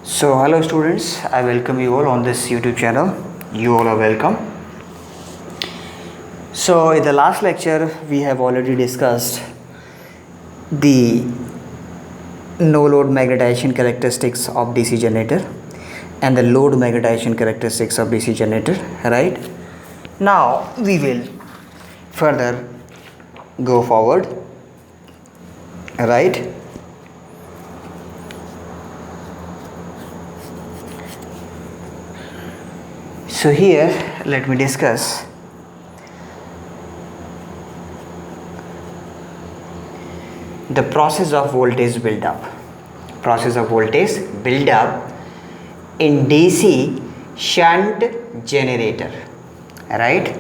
So hello students, I welcome you all on this YouTube channel. You all are welcome. So in the last lecture we have already discussed the no load magnetization characteristics of DC generator and the load magnetization characteristics of DC generator, right? Now we will further go forward, right? So here let me discuss the process of voltage build up. Process of voltage build up in DC shunt generator, right?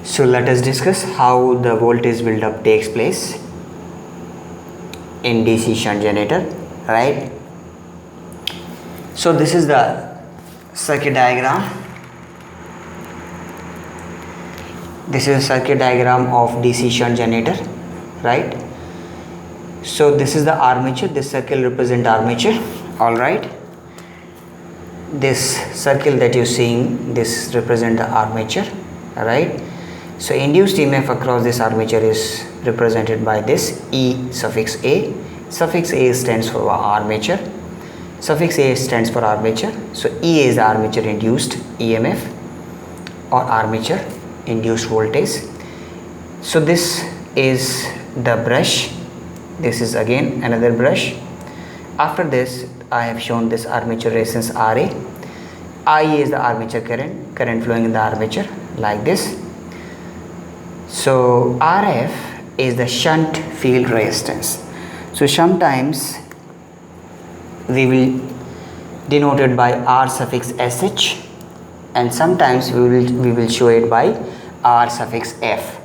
So let us discuss how the voltage build up takes place in DC shunt generator, right? So this is the circuit diagram. This is a circuit diagram of DC shunt generator, right? So this is the armature. This circle represents armature, all right. This circle that you're seeing, this represents the armature, right? So induced EMF across this armature is represented by this E suffix A. Suffix A stands for armature. Suffix A stands for armature. So EA is the armature induced EMF or armature induced voltage. So this is the brush. This is again another brush. After this I have shown this armature resistance RA. IA is the armature current flowing in the armature like this. So RF is the shunt field resistance. So sometimes we will denote it by R suffix SH and sometimes we will show it by R suffix F.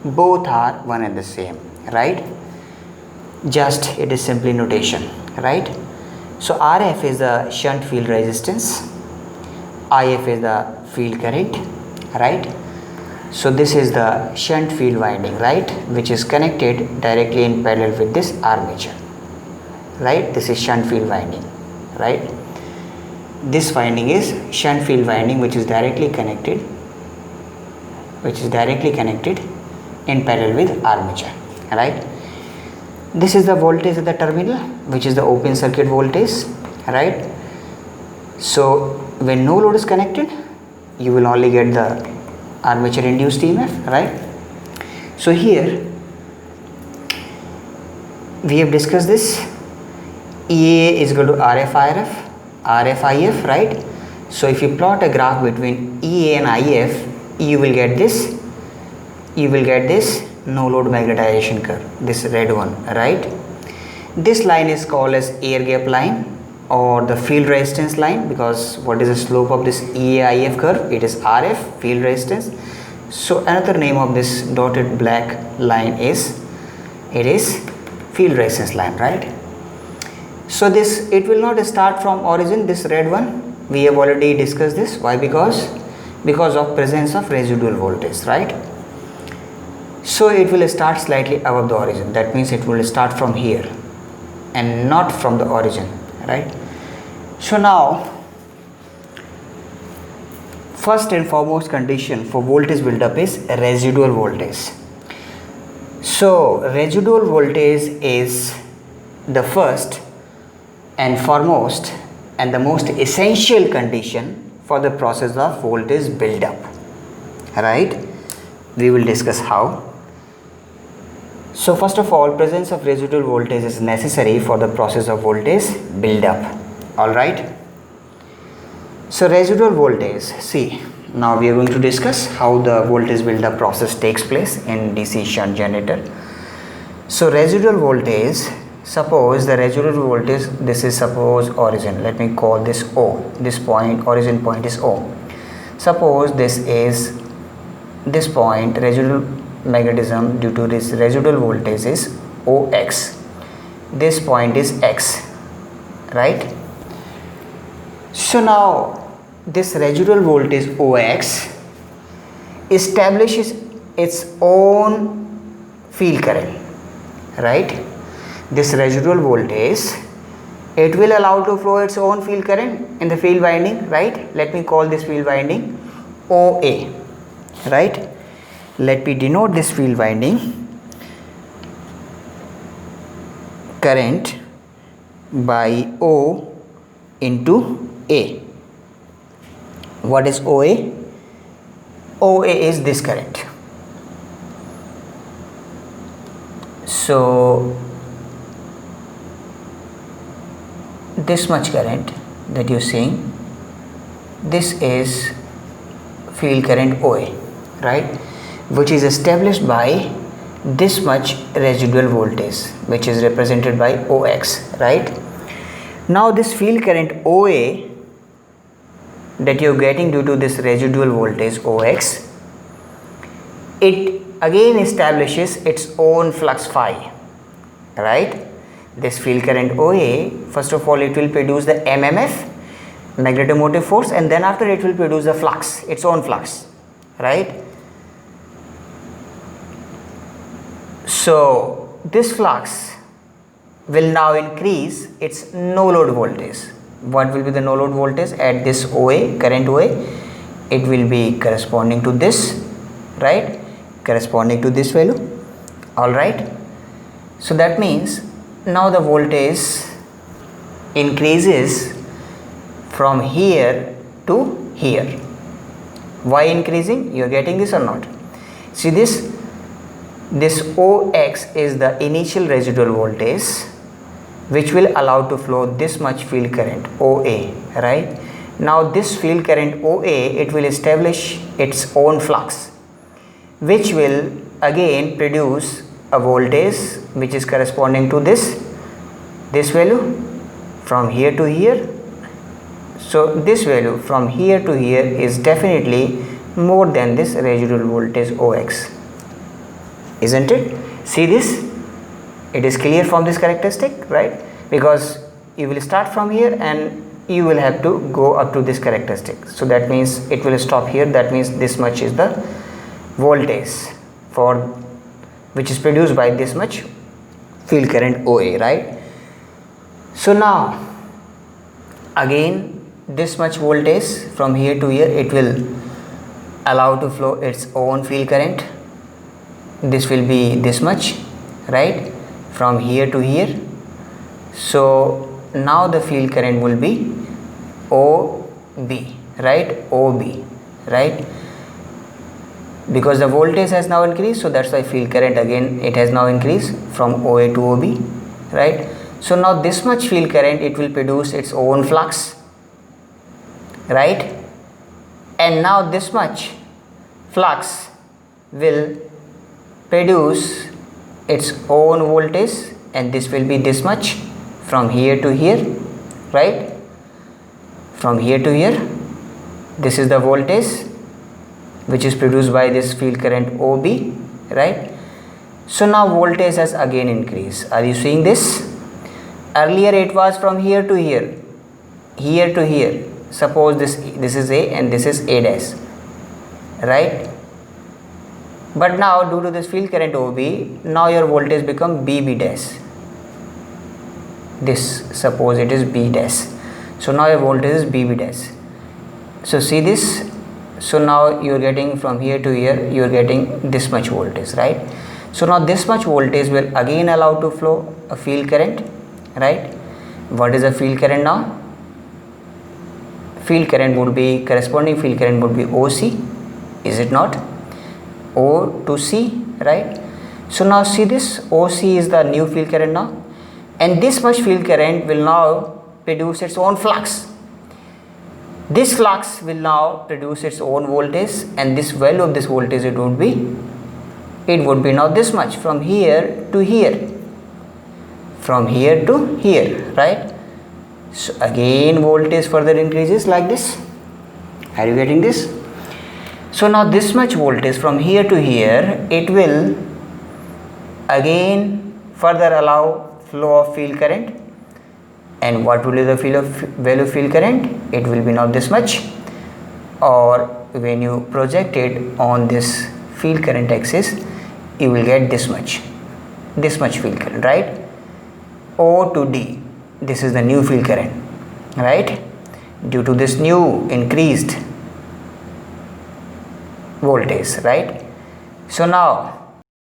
Both are one and the same, right? Just it is simply notation, right? So RF is the shunt field resistance, IF is the field current, right? So this is the shunt field winding, right, which is connected directly in parallel with this armature, right? This is shunt field winding, right? This winding is shunt field winding which is directly connected in parallel with armature, right? This is the voltage at the terminal which is the open circuit voltage, right? So when no load is connected you will only get the armature induced EMF, right? So here we have discussed this. EA is equal to RF IF, right? So if you plot a graph between EA and IF, you will get this no load magnetization curve, this red one, right? This line is called as air gap line or the field resistance line, because what is the slope of this EA IF curve? It is RF, field resistance. So another name of this dotted black line is field resistance line, right? So this, it will not start from origin, this red one, we have already discussed this. Why? Because of presence of residual voltage, right? So it will start slightly above the origin, that means it will start from here and not from the origin, right? So now first and foremost condition for voltage buildup is residual voltage. So residual voltage is the first and foremost and the most essential condition for the process of voltage buildup, right? We will discuss how. So first of all, presence of residual voltage is necessary for the process of voltage buildup, all right? So residual voltage, see, now we are going to discuss how the voltage buildup process takes place in DC shunt generator. So residual voltage, suppose the residual voltage, this is suppose origin, let me call this O, this point, origin point is O. Suppose this is this point, residual magnetism due to this residual voltage is OX. This point is X, right? So now this residual voltage OX establishes its own field current, right? This residual voltage it will allow to flow its own field current in the field winding, right? Let me call this field winding OA, right? Let me denote this field winding current by O into A. What is OA? OA is this current. So this much current that you are seeing, this is field current OA, right, which is established by this much residual voltage, which is represented by OX, right? Now this field current OA that you are getting due to this residual voltage OX, it again establishes its own flux phi, right? This field current OA, first of all it will produce the MMF, magnetomotive force, and then after it will produce the flux, its own flux, right? So this flux will now increase its no load voltage. What will be the no load voltage at this OA, current OA? It will be corresponding to this, right, corresponding to this value. Alright, so that means now the voltage increases from here to here. Why increasing? You are getting this or not? See this OX is the initial residual voltage which will allow to flow this much field current OA, right? Now this field current OA, it will establish its own flux, which will again produce a voltage which is corresponding to this value from here to here. So this value from here to here is definitely more than this residual voltage OX, isn't it? See this, it is clear from this characteristic, right? Because you will start from here and you will have to go up to this characteristic. So that means it will stop here. That means this much is the voltage for which is produced by this much field current OA, right? So now again this much voltage from here to here, it will allow to flow its own field current. This will be this much, right, from here to here. So now the field current will be OB, right, OB, right, because the voltage has now increased. So that's why field current again it has now increased from OA to OB, right? So now this much field current, it will produce its own flux, right, and now this much flux will produce its own voltage, and this will be this much from here to here, right, from here to here. This is the voltage which is produced by this field current OB, right? So now voltage has again increased. Are you seeing this? Earlier it was from here to here, here to here. Suppose this is A and this is A dash, right? But now due to this field current OB, now your voltage become BB dash. This, suppose it is B dash. So now your voltage is BB dash. So see this. So now you are getting from here to here, you are getting this much voltage, right? So now this much voltage will again allow to flow a field current, right? What is a field current now? Field current would be, corresponding field current would be OC, is it not? O to C, right? So now see this, OC is the new field current now, and this much field current will now produce its own flux. This flux will now produce its own voltage, and this value of this voltage, it would be now this much from here to here, from here to here, right? So again voltage further increases like this. Are you getting this? So now this much voltage from here to here, it will again further allow flow of field current. And what will be the value of field current? It will be now this much, or when you project it on this field current axis, you will get this much field current, right? O to D. this is the new field current, right, due to this new increased voltage, right. So now